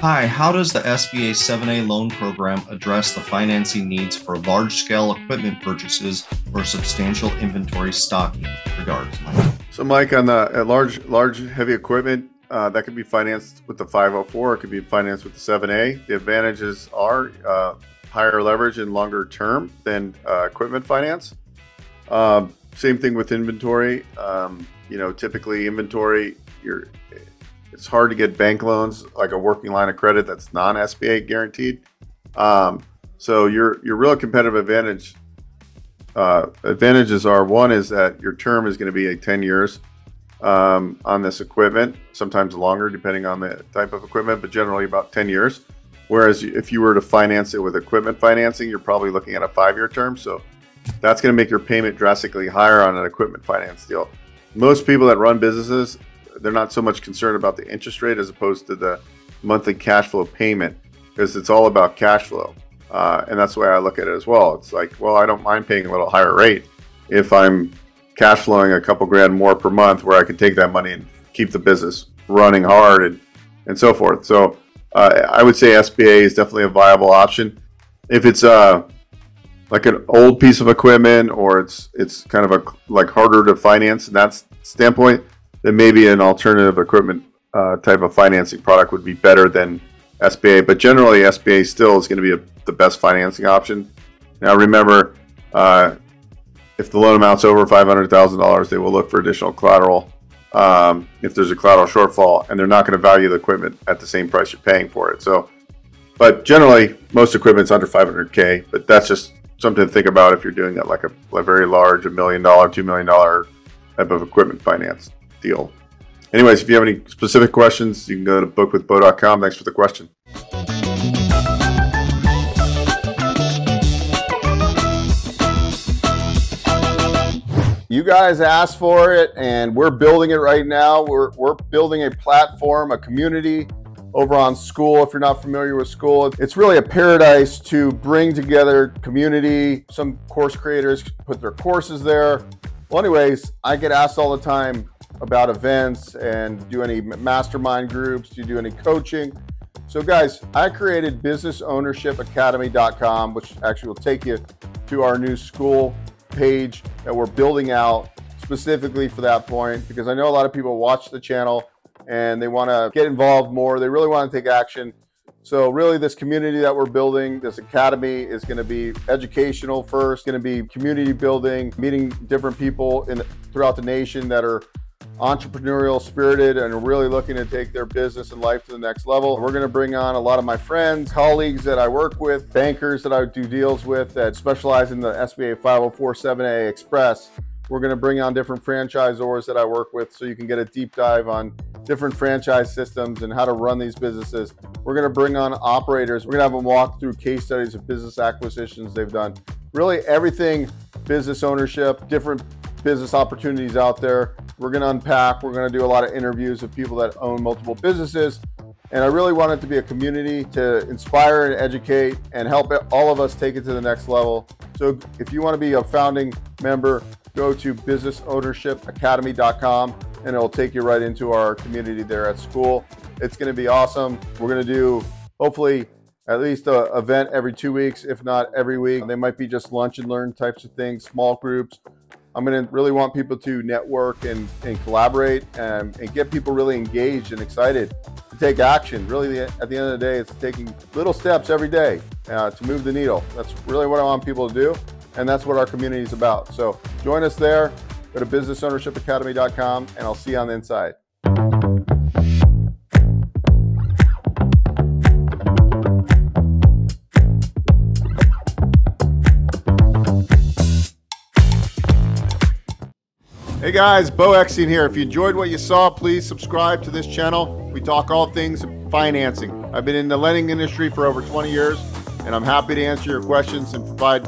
Hi, how does the SBA 7A loan program address the financing needs for large-scale equipment purchases or substantial inventory stocking? Regards, Mike. So, Mike, on the large heavy equipment, that could be financed with the 504. It could be financed with the 7A. The advantages are higher leverage and longer term than equipment finance. Same thing with inventory. Typically inventory, it's hard to get bank loans like a working line of credit that's non-SBA guaranteed. So your real competitive advantages are, one is that your term is going to be 10 years on this equipment, sometimes longer depending on the type of equipment, but generally about 10 years. Whereas if you were to finance it with equipment financing, you're probably looking at a 5-year term. So that's going to make your payment drastically higher on an equipment finance deal. Most people that run businesses, they're not so much concerned about the interest rate as opposed to the monthly cash flow payment, because it's all about cash flow. And that's the way I look at it as well. It's like, well, I don't mind paying a little higher rate if I'm cash flowing a couple grand more per month, where I can take that money and keep the business running hard and so forth. So I would say SBA is definitely a viable option. If it's like an old piece of equipment, or it's kind of like harder to finance in that standpoint, then maybe an alternative equipment type of financing product would be better than SBA. But generally, SBA still is going to be the best financing option. Now, remember, if the loan amount's over $500,000, they will look for additional collateral if there's a collateral shortfall, and they're not going to value the equipment at the same price you're paying for it. So, but generally, most equipment's under $500K. But that's just something to think about if you're doing it like a very large, $1 million, $2 million type of equipment finance deal. Anyways, if you have any specific questions, you can go to bookwithbeau.com. Thanks for the question. You guys asked for it, and we're building it right now. We're building a platform, a community over on School. If you're not familiar with School, it's really a paradise to bring together community. Some course creators put their courses there. Well, anyways, I get asked all the time about events and do any mastermind groups, do you do any coaching? So guys, I created businessownershipacademy.com, which actually will take you to our new school page that we're building out specifically for that point, because I know a lot of people watch the channel and they want to get involved more. They really want to take action. So really, this community that we're building, this academy, is going to be educational first, going to be community building, meeting different people throughout the nation that are entrepreneurial spirited and are really looking to take their business and life to the next level. We're going to bring on a lot of my friends, colleagues that I work with, bankers that I do deals with that specialize in the SBA 504 7A Express. We're going to bring on different franchisors that I work with, so you can get a deep dive on different franchise systems and how to run these businesses. We're going to bring on operators. We're going to have them walk through case studies of business acquisitions they've done. Really everything business ownership, different business opportunities out there. We're going to unpack. We're going to do a lot of interviews of people that own multiple businesses. And I really want it to be a community to inspire and educate and help all of us take it to the next level. So if you want to be a founding member, go to businessownershipacademy.com and it'll take you right into our community there at School. It's going to be awesome. We're going to do, hopefully, at least an event every 2 weeks, if not every week. They might be just lunch and learn types of things, small groups. I'm going to really want people to network and collaborate and get people really engaged and excited to take action. Really, at the end of the day, it's taking little steps every day to move the needle. That's really what I want people to do, and that's what our community is about. So join us there. Go to businessownershipacademy.com, and I'll see you on the inside. Hey guys, Beau Eckstein here. If you enjoyed what you saw, please subscribe to this channel. We talk all things financing. I've been in the lending industry for over 20 years, and I'm happy to answer your questions and provide